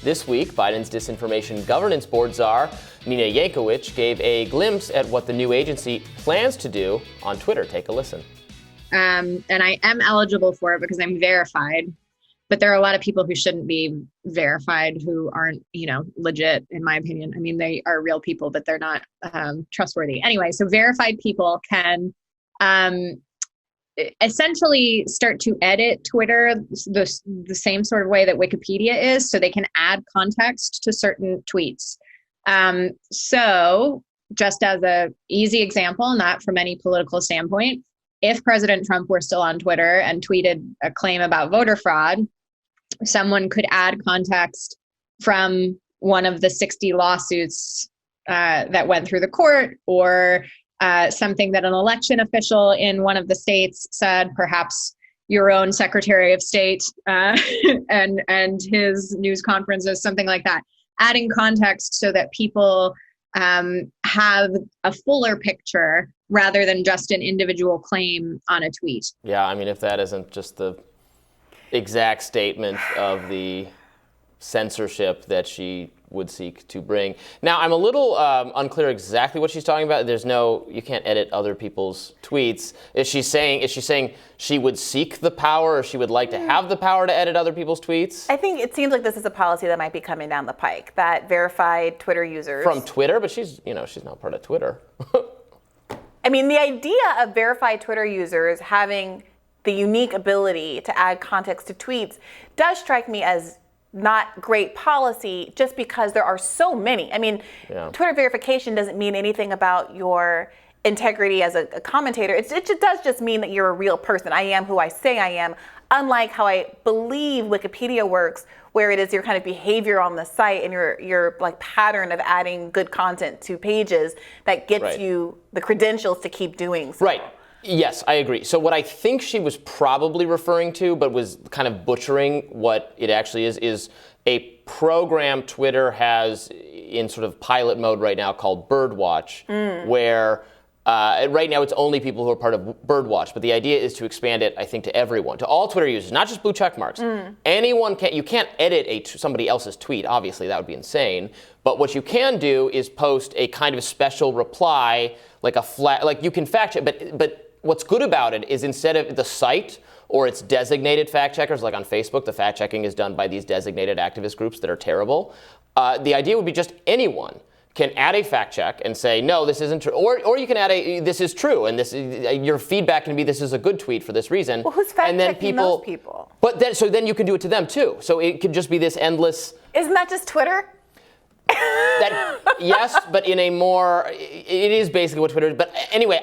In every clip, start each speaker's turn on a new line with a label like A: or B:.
A: This week, Biden's Disinformation Governance Board czar, Nina Yankovic, gave a glimpse at what the new agency plans to do on Twitter. Take a listen.
B: And I am eligible for it because I'm verified. But there are a lot of people who shouldn't be verified who aren't, legit, in my opinion. I mean, they are real people, but they're not trustworthy. Anyway, so verified people can essentially start to edit Twitter the same sort of way that Wikipedia is, so they can add context to certain tweets. So just as a easy example, not from any political standpoint, if President Trump were still on Twitter and tweeted a claim about voter fraud, someone could add context from one of the 60 lawsuits that went through the court, or something that an election official in one of the states said, perhaps your own Secretary of State and his news conferences, something like that. Adding context so that people have a fuller picture rather than just an individual claim on a tweet.
A: Yeah, I mean, if that isn't just the exact statement of the censorship that she would seek to bring. Now, I'm a little unclear exactly what she's talking about. You can't edit other people's tweets. Is she saying she would seek the power, or she would like to have the power to edit other people's tweets?
C: I think it seems like this is a policy that might be coming down the pike, that verified Twitter users.
A: From Twitter, but she's not part of Twitter.
C: I mean, the idea of verified Twitter users having the unique ability to add context to tweets does strike me as not great policy, just because there are so many. I mean, Twitter verification doesn't mean anything about your integrity as a commentator. It does just mean that you're a real person. I am who I say I am, unlike how I believe Wikipedia works, where it is your kind of behavior on the site and your like pattern of adding good content to pages that gets you the credentials to keep doing so.
A: Right. Yes, I agree. So what I think she was probably referring to, but was kind of butchering what it actually is a program Twitter has in sort of pilot mode right now called Birdwatch, where right now it's only people who are part of Birdwatch, but the idea is to expand it, I think, to everyone, to all Twitter users, not just blue check marks. Anyone you can't edit somebody else's tweet, obviously, that would be insane. But what you can do is post a kind of special reply, like you can fact check, but what's good about it is instead of the site or its designated fact checkers, like on Facebook, the fact checking is done by these designated activist groups that are terrible. The idea would be just anyone can add a fact check and say, no, this isn't true. Or you can add this is true, and your feedback can be, this is a good tweet for this reason.
C: Well, who's fact checking those people?
A: But then you can do it to them too. So it could just be this endless.
C: Isn't that just Twitter?
A: Yes, but it is basically what Twitter is. But anyway,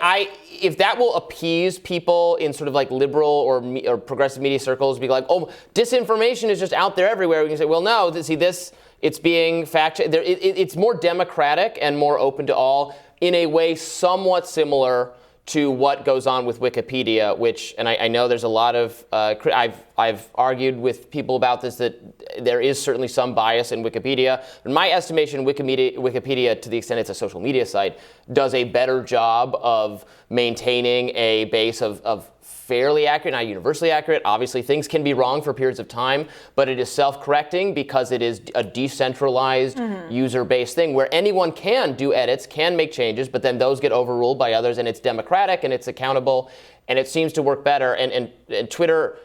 A: if that will appease people in sort of like liberal or progressive media circles, be like, oh, disinformation is just out there everywhere. We can say, well, no, it's being fact-checked. It's more democratic and more open to all in a way somewhat similar to what goes on with Wikipedia, and I know there's a lot of, I've argued with people about this, that there is certainly some bias in Wikipedia. In my estimation, Wikipedia, to the extent it's a social media site, does a better job of maintaining a base of fairly accurate, not universally accurate. Obviously, things can be wrong for periods of time, but it is self-correcting because it is a decentralized, user-based thing where anyone can do edits, can make changes, but then those get overruled by others, and it's democratic and it's accountable, and it seems to work better. And Twitter,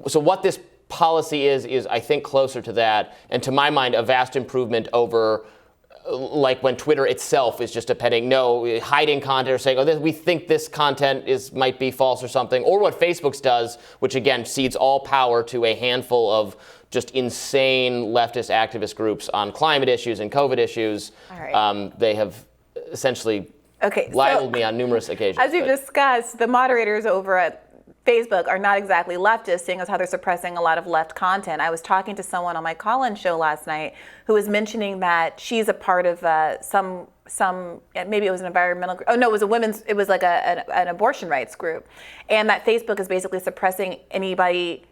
A: so what this policy is I think closer to that, and to my mind, a vast improvement over like when Twitter itself is just hiding content or saying, we think this content might be false or something, or what Facebook's does, which again cedes all power to a handful of just insane leftist activist groups on climate issues and COVID issues. All right. They have essentially libeled me on numerous occasions.
C: As we've discussed, the moderators over at Facebook are not exactly leftist, seeing as how they're suppressing a lot of left content. I was talking to someone on my call-in show last night who was mentioning that she's a part of some maybe it was an environmental group. Oh no, it was like an abortion rights group, and that Facebook is basically suppressing anybody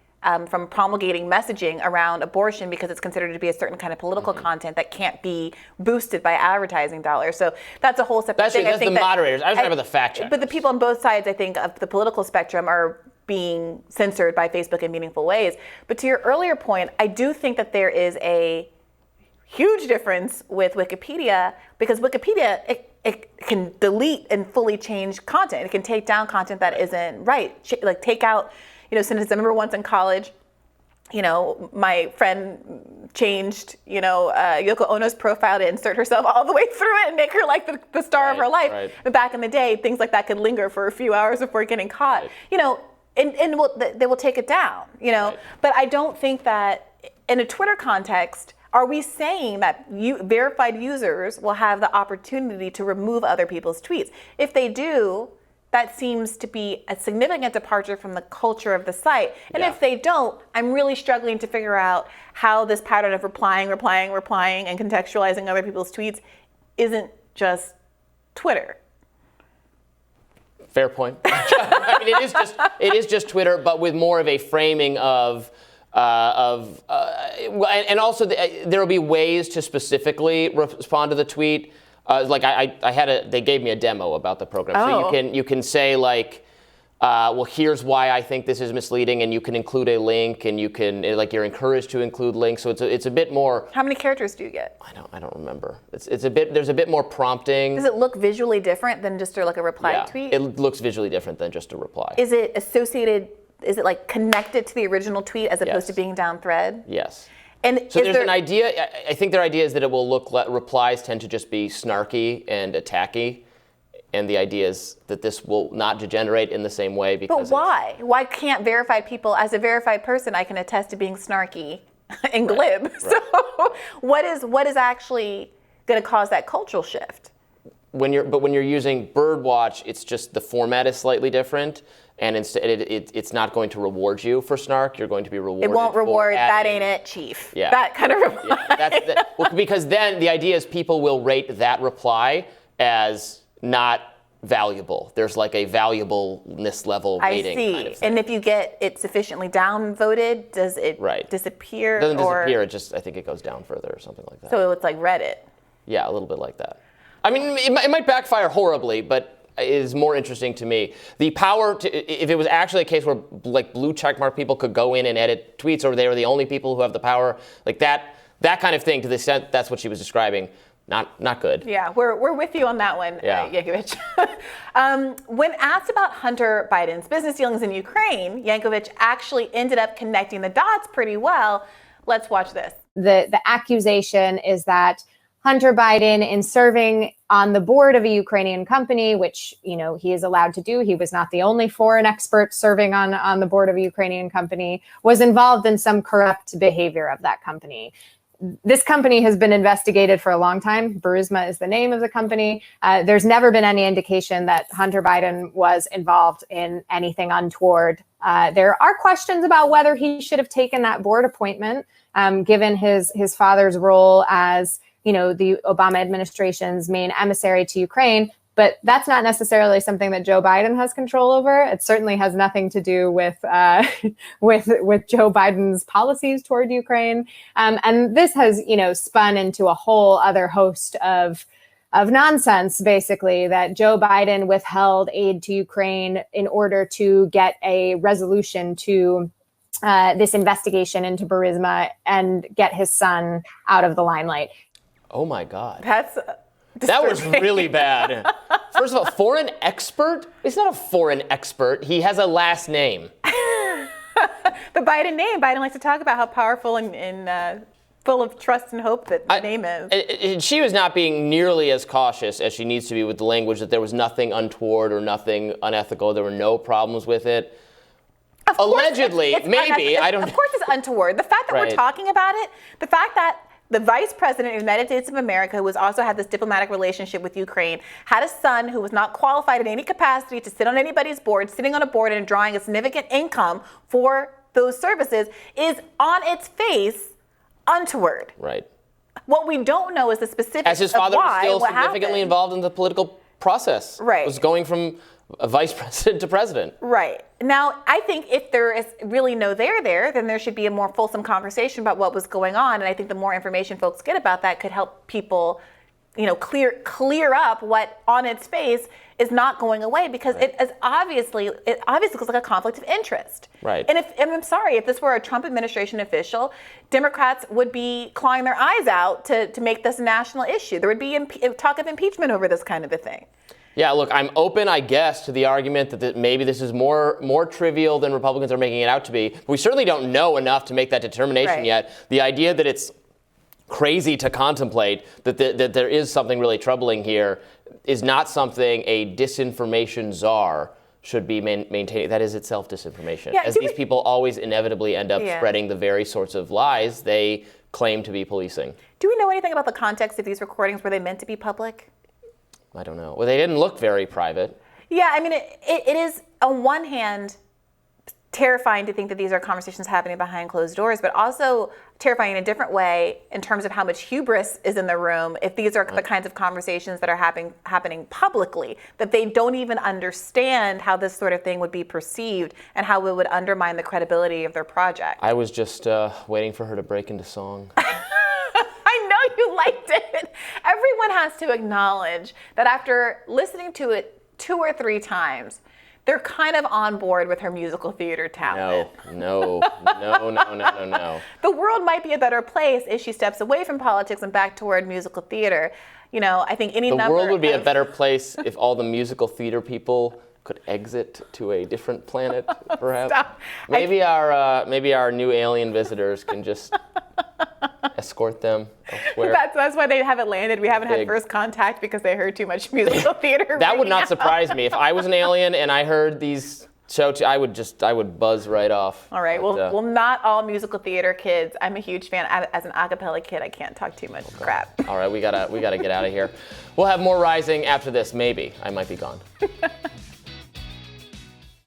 C: from promulgating messaging around abortion because it's considered to be a certain kind of political content that can't be boosted by advertising dollars. So that's a whole separate thing.
A: That's the moderators. I was talking about the fact check.
C: But the people on both sides, I think, of the political spectrum are being censored by Facebook in meaningful ways. But to your earlier point, I do think that there is a huge difference with Wikipedia, because Wikipedia, it can delete and fully change content. It can take down content that isn't right. Like take out, since I remember once in college, my friend changed, Yoko Ono's profile to insert herself all the way through it and make her like the star of her life.
A: Right.
C: But back in the day, things like that could linger for a few hours before getting caught.
A: Right.
C: And they will take it down.
A: Right.
C: But I don't think that in a Twitter context, are we saying that verified users will have the opportunity to remove other people's tweets? If they do, that seems to be a significant departure from the culture of the site. And if they don't, I'm really struggling to figure out how this pattern of replying, and contextualizing other people's tweets isn't just Twitter.
A: Fair point. I mean, it is just Twitter, but with more of a framing of and also there will be ways to specifically respond to the tweet. Like they gave me a demo about the program, so you can say like, well, here's why I think this is misleading, and you can include a link, and you can you're encouraged to include links. So it's a bit more.
C: How many characters do you get?
A: I don't remember. There's a bit more prompting.
C: Does it look visually different than just like a reply tweet?
A: It looks visually different than just a reply.
C: Is it associated? Is it like connected to the original tweet as opposed to being down thread?
A: Yes.
C: And
A: so there's an idea. I think their idea is that it will look like replies tend to just be snarky and attacky, and the idea is that this will not degenerate in the same way. Because
C: but why? Why can't verified people, as a verified person, I can attest to being snarky and glib. Right. So what is actually going to cause that cultural shift?
A: When you're using Birdwatch, it's just the format is slightly different. And instead, it's not going to reward you for snark. You're going to be rewarded.
C: It won't reward that
A: adding,
C: ain't it, chief.
A: Yeah.
C: That kind of reply.
A: Yeah, because then the idea is people will rate that reply as not valuable. There's like a valuableness level rating.
C: I see.
A: Kind of thing.
C: And if you get it sufficiently downvoted, does it disappear?
A: It doesn't disappear. I think it goes down further or something like that.
C: So it's like Reddit.
A: Yeah, a little bit like that. I mean, it might backfire horribly, but is more interesting to me. The power if it was actually a case where like blue checkmark people could go in and edit tweets, or they were the only people who have the power, like that kind of thing, to the extent that's what she was describing, not good.
C: Yeah, we're with you on that one, Yankovic. When asked about Hunter Biden's business dealings in Ukraine, Yankovic actually ended up connecting the dots pretty well. Let's watch this.
D: The accusation is that Hunter Biden, in serving on the board of a Ukrainian company, which, he is allowed to do, he was not the only foreign expert serving on the board of a Ukrainian company, was involved in some corrupt behavior of that company. This company has been investigated for a long time. Burisma is the name of the company. There's never been any indication that Hunter Biden was involved in anything untoward. There are questions about whether he should have taken that board appointment, given his father's role as the Obama administration's main emissary to Ukraine, but that's not necessarily something that Joe Biden has control over. It certainly has nothing to do with Joe Biden's policies toward Ukraine. And this has, spun into a whole other host of nonsense, basically, that Joe Biden withheld aid to Ukraine in order to get a resolution to this investigation into Burisma and get his son out of the limelight.
A: Oh my God.
C: That
A: was really bad. First of all, foreign expert? He's not a foreign expert. He has a last name.
C: The Biden name. Biden likes to talk about how powerful and full of trust and hope that the name is.
A: She was not being nearly as cautious as she needs to be with the language, that there was nothing untoward or nothing unethical. There were no problems with it. Allegedly, maybe. I don't know.
C: Of course it's untoward. The fact that we're talking about it, the fact that the vice president of the United States of America, who has also had this diplomatic relationship with Ukraine, had a son who was not qualified in any capacity to sit on anybody's board, sitting on a board and drawing a significant income for those services, is on its face untoward.
A: Right.
C: What we don't know is the specifics
A: as his father
C: of why,
A: was still
C: what
A: significantly
C: happened.
A: Involved in the political process.
C: Right.
A: Was going from a vice president to president.
C: Right. Now, I think if there is really no there, then there should be a more fulsome conversation about what was going on. And I think the more information folks get about that could help people clear up what on its face is not going away, because
A: Right.
C: it obviously looks like a conflict of interest.
A: Right.
C: And I'm sorry, if this were a Trump administration official, Democrats would be clawing their eyes out to make this a national issue. There would be talk of impeachment over this kind of a thing.
A: Yeah, look, I'm open, I guess, to the argument that maybe this is more trivial than Republicans are making it out to be. We certainly don't know enough to make that determination
C: Right.
A: yet. The idea that it's crazy to contemplate that there is something really troubling here is not something a disinformation czar should be maintaining. That is itself disinformation.
C: Yeah,
A: as these people always inevitably end up spreading the very sorts of lies they claim to be policing.
C: Do we know anything about the context of these recordings? Were they meant to be public?
A: I don't know. Well, they didn't look very private.
C: Yeah, I mean, it is, on one hand, terrifying to think that these are conversations happening behind closed doors, but also terrifying in a different way in terms of how much hubris is in the room if these are the kinds of conversations that are happening publicly, that they don't even understand how this sort of thing would be perceived and how it would undermine the credibility of their project.
A: I was just waiting for her to break into song.
C: I know you liked it. Everyone has to acknowledge that after listening to it 2 or 3 times, they're kind of on board with her musical theater talent.
A: No.
C: The world might be a better place if she steps away from politics and back toward musical theater. I think
A: The world would be a better place if all the musical theater people could exit to a different planet, perhaps.
C: Stop.
A: Maybe our new alien visitors can just escort them elsewhere.
C: That's why they haven't landed. We haven't had
A: Big.
C: first contact because they heard too much musical theater.
A: That would
C: ringing
A: not
C: out.
A: surprise me. If I was an alien and I heard these shows, I would buzz right off.
C: All right. Well, not all musical theater kids. I'm a huge fan. As an a cappella kid, I can't talk too much crap.
A: All right, we gotta get out of here. We'll have more Rising after this. Maybe I might be gone.